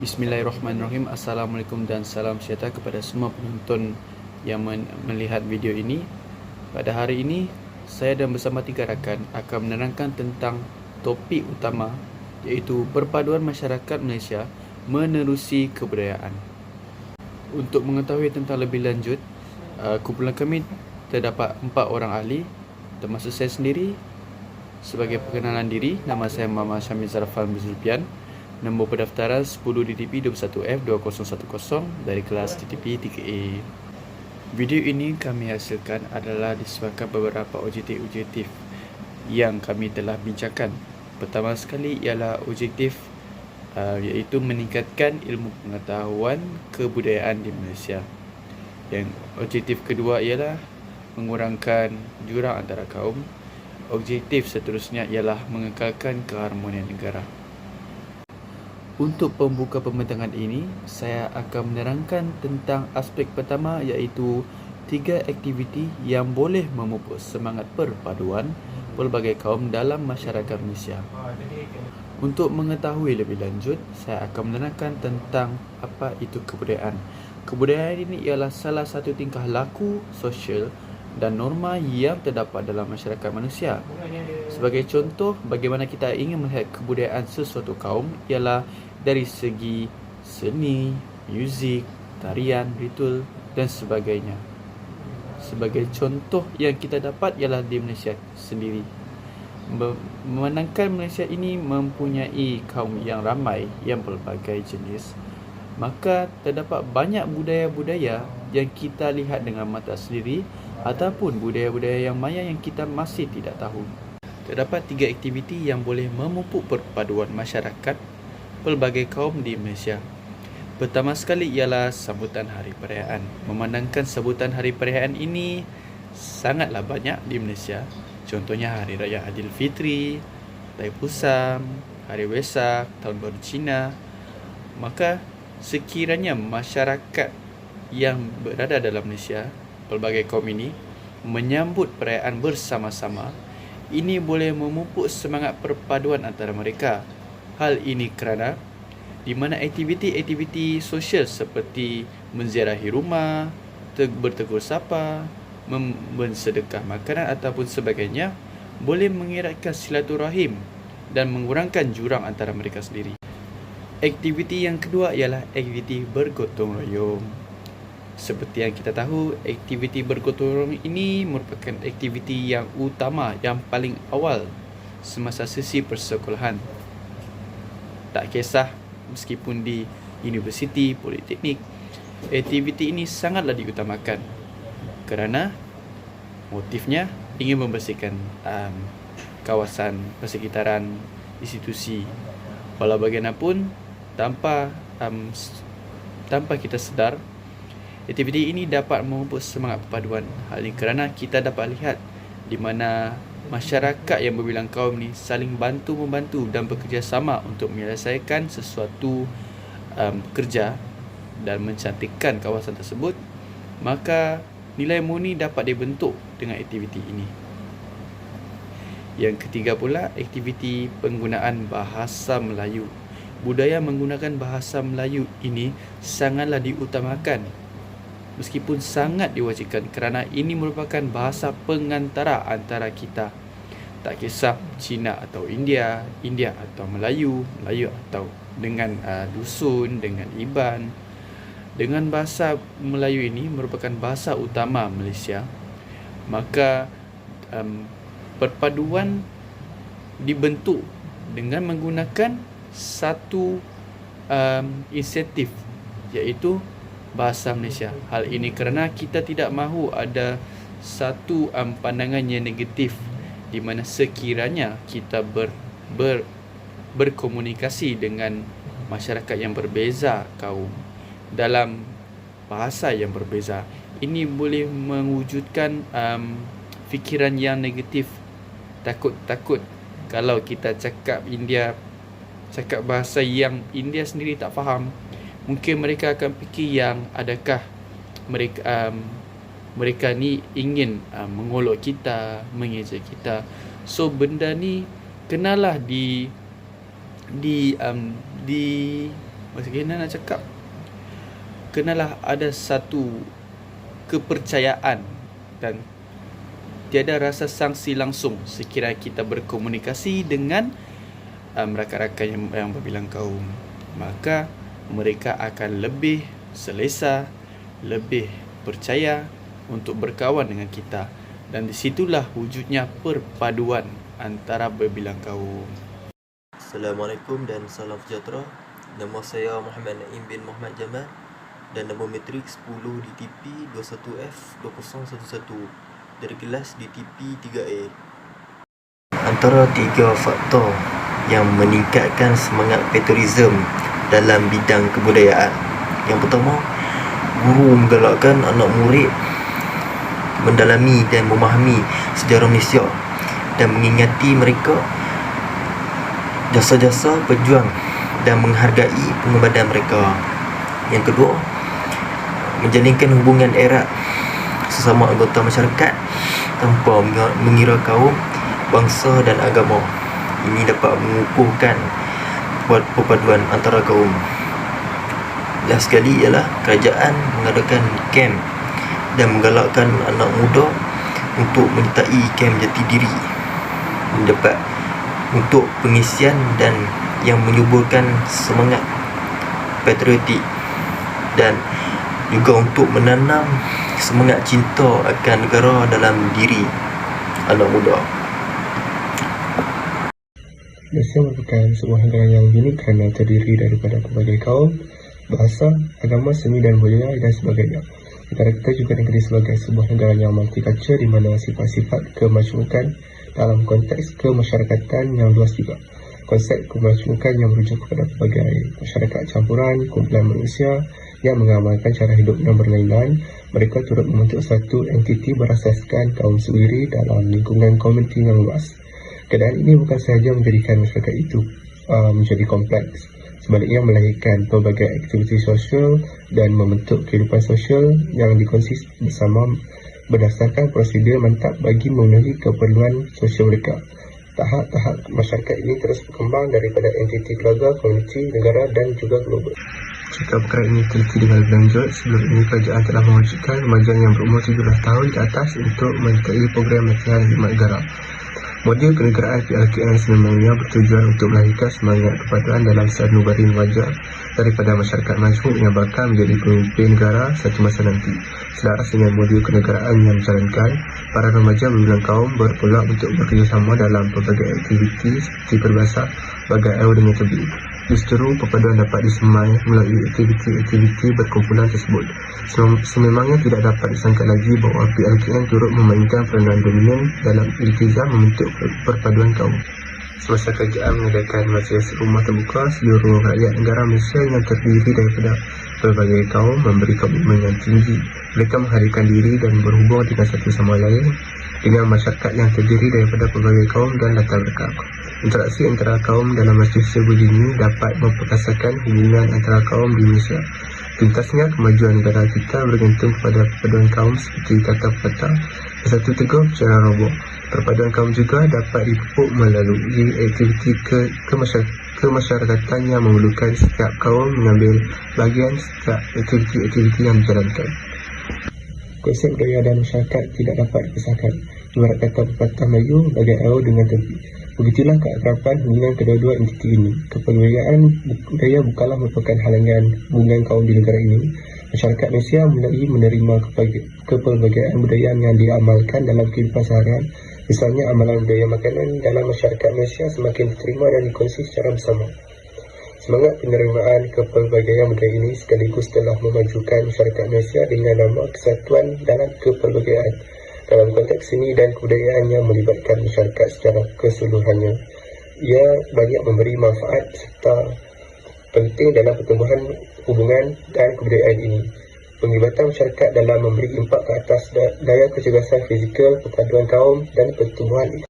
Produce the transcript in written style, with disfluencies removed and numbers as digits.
Bismillahirrahmanirrahim. Assalamualaikum dan salam sejahtera kepada semua penonton yang melihat video ini. Pada hari ini, saya dan bersama 3 rakan akan menerangkan tentang topik utama, iaitu perpaduan masyarakat Malaysia menerusi kebudayaan. Untuk mengetahui tentang lebih lanjut, kumpulan kami terdapat 4 orang ahli, termasuk saya sendiri. Sebagai perkenalan diri, nama saya Muhammad Syamil Zarafan Zulfian. Nombor pendaftaran 10 DTP 21F2010 dari kelas DTP 3A. Video ini kami hasilkan adalah disebabkan beberapa objektif yang kami telah bincangkan. Pertama sekali ialah objektif iaitu meningkatkan ilmu pengetahuan kebudayaan di Malaysia. Yang objektif kedua ialah mengurangkan jurang antara kaum. Objektif seterusnya ialah mengekalkan keharmonian negara. Untuk pembuka pembincangan ini, saya akan menerangkan tentang aspek pertama, iaitu 3 aktiviti yang boleh memupuk semangat perpaduan pelbagai kaum dalam masyarakat Malaysia. Untuk mengetahui lebih lanjut, saya akan menerangkan tentang apa itu kebudayaan. Kebudayaan ini ialah salah satu tingkah laku sosial dan norma yang terdapat dalam masyarakat manusia. Sebagai contoh, bagaimana kita ingin melihat kebudayaan sesuatu kaum ialah dari segi seni, muzik, tarian, ritual dan sebagainya. Sebagai contoh yang kita dapat ialah di Malaysia sendiri. Memandangkan Malaysia ini mempunyai kaum yang ramai yang pelbagai jenis, maka terdapat banyak budaya-budaya yang kita lihat dengan mata sendiri ataupun budaya-budaya yang maya yang kita masih tidak tahu. Terdapat 3 aktiviti yang boleh memupuk perpaduan masyarakat pelbagai kaum di Malaysia. Pertama sekali ialah sambutan hari perayaan. Memandangkan sambutan hari perayaan ini sangatlah banyak di Malaysia. Contohnya Hari Raya Aidilfitri, Taipusam, Hari Wesak, Tahun Baru Cina. Maka sekiranya masyarakat yang berada dalam Malaysia, pelbagai kaum ini, menyambut perayaan bersama-sama, ini boleh memupuk semangat perpaduan antara mereka. Hal ini kerana di mana aktiviti-aktiviti sosial seperti menziarahi rumah, bertegur sapa, bersedekah makanan ataupun sebagainya boleh mengeratkan silaturahim dan mengurangkan jurang antara mereka sendiri. Aktiviti yang kedua ialah aktiviti bergotong royong. Seperti yang kita tahu, aktiviti bergotong royong ini merupakan aktiviti yang utama, yang paling awal semasa sesi persekolahan. Tak kisah meskipun di universiti, politeknik, aktiviti ini sangatlah diutamakan kerana motifnya ingin membersihkan kawasan persekitaran institusi. Walau bagaimanapun, tanpa kita sedar, aktiviti ini dapat memupuk semangat perpaduan. Hal ini kerana kita dapat lihat di mana masyarakat yang berbilang kaum ni saling bantu-membantu dan bekerjasama untuk menyelesaikan sesuatu kerja dan mencantikkan kawasan tersebut, maka nilai murni dapat dibentuk dengan aktiviti ini. Yang ketiga pula, aktiviti penggunaan bahasa Melayu. Budaya menggunakan bahasa Melayu ini sangatlah diutamakan, meskipun sangat diwajibkan kerana ini merupakan bahasa pengantara antara kita. Tak kisah Cina atau India, India atau Melayu, Melayu atau dengan dusun, dengan Iban. Dengan bahasa Melayu ini merupakan bahasa utama Malaysia, maka perpaduan dibentuk dengan menggunakan satu insentif, iaitu bahasa Malaysia. Hal ini kerana kita tidak mahu ada satu pandangan yang negatif di mana sekiranya kita berkomunikasi dengan masyarakat yang berbeza kaum dalam bahasa yang berbeza. Ini boleh mewujudkan fikiran yang negatif. Takut kalau kita cakap bahasa yang India sendiri tak faham, mungkin mereka akan fikir yang adakah mereka ni ingin mengolok kita, mengejek kita. So benda ni kenalah Bagaimana nak cakap, kenalah ada satu kepercayaan dan tiada rasa sangsi langsung sekiranya kita berkomunikasi dengan rakan-rakan yang berbilang kaum. Maka mereka akan lebih selesa, lebih percaya untuk berkawan dengan kita. Dan disitulah wujudnya perpaduan antara berbilang kaum. Assalamualaikum dan salam sejahtera. Nama saya Muhammad Naim bin Muhammad Jamal dan nombor matrik 10 DTP 21F2011 dari kelas DTP 3A. Antara tiga faktor yang meningkatkan semangat patriotism dalam bidang kebudayaan. Yang pertama, guru menggalakkan anak murid mendalami dan memahami sejarah Malaysia dan mengingati mereka jasa-jasa pejuang dan menghargai pengorbanan mereka. Yang kedua, menjalinkan hubungan erat sesama anggota masyarakat tanpa mengira kaum, bangsa dan agama. Ini dapat mengukuhkan perpaduan antara kaum. Last sekali ialah kerajaan mengadakan kem dan menggalakkan anak muda untuk menyertai kem jati diri dapat untuk pengisian dan yang menyuburkan semangat patriotik dan juga untuk menanam semangat cinta akan negara dalam diri anak muda. Malaysia merupakan sebuah negara yang unik kerana terdiri daripada pelbagai kaum, bahasa, agama, seni dan budaya dan sebagainya. Negara kita juga dikenali sebagai sebuah negara yang multicultural di mana sifat-sifat kemajmukan dalam konteks kemasyarakatan yang luas juga. Konsep kemajmukan yang merujuk kepada pelbagai masyarakat campuran, kumpulan manusia yang mengamalkan cara hidup yang berlainan. Mereka turut membentuk satu entiti berasaskan kaum sendiri dalam lingkungan komuniti yang luas. Keadaan ini bukan sahaja menjadikan masyarakat itu menjadi kompleks, sebaliknya melahirkan pelbagai aktiviti sosial dan membentuk kehidupan sosial yang dikongsi bersama berdasarkan prosedur mantap bagi memenuhi keperluan sosial mereka. Tahap-tahap masyarakat ini terus berkembang daripada entiti keluarga, komuniti, negara dan juga global. Jika perkara ini teliti dengan lebih lanjut, sebelum ini kerajaan telah mewajibkan remaja yang berumur 17 tahun ke atas untuk menyertai program latihan khidmat negara. Model kenegaraan PLKN sememangnya bertujuan untuk melahirkan semangat perpaduan dalam sanubari remaja daripada masyarakat majmuk yang bakal menjadi pemimpin negara satu masa nanti. Selaras dengan model kenegaraan yang dijalankan, para remaja berbilang kaum berpulak untuk bekerjasama dalam pelbagai aktiviti seperti berbahasa, bagai air dengan tebi. Justru perpaduan dapat disemai melalui aktiviti-aktiviti berkumpulan tersebut. Sememangnya tidak dapat disangka lagi bahawa PLKN turut memainkan peranan dominan dalam iltizam membentuk perpaduan kaum. Semasa kerajaan mengadakan majlis rumah terbuka, seluruh rakyat negara Malaysia yang terdiri daripada pelbagai kaum memberi komitmen yang tinggi. Mereka menghadirkan diri dan berhubung dengan satu sama lain dengan masyarakat yang terdiri daripada pelbagai kaum dan latar belakang. Interaksi antara kaum dalam majlis sebegini dapat memperkasakan hubungan antara kaum di Malaysia. Tuntasnya kemajuan negara kita bergantung kepada perpaduan kaum seperti kata pepatah, bersatu teguh secara roboh. Perpaduan kaum juga dapat dipupuk melalui aktiviti kemasyarakatan yang memerlukan setiap kaum mengambil bahagian setiap aktiviti-aktiviti yang dijalankan. Konsep budaya dan masyarakat tidak dapat dipisahkan. Ibarat kata pepatah Melayu, bagai air dengan tepi. Begitulah keakraban hubungan kedua-dua entiti ini. Kepelbagaian budaya bukanlah merupakan halangan hubungan kaum di negara ini. Masyarakat Malaysia mulai menerima kepelbagaian budaya yang diamalkan dalam kehidupan seharian. Misalnya, amalan budaya makanan dalam masyarakat Malaysia semakin diterima dan dikongsi secara bersama. Semangat penerimaan kepelbagaian budaya ini sekaligus telah memajukan masyarakat Malaysia dengan nama kesatuan dalam kepelbagaian. Dalam konteks seni dan kebudayaan yang melibatkan masyarakat secara keseluruhannya, ia banyak memberi manfaat serta penting dalam pertumbuhan hubungan dan kebudayaan ini. Penglibatan masyarakat dalam memberi impak ke atas daya kecergasan fizikal, perpaduan kaum dan pertumbuhan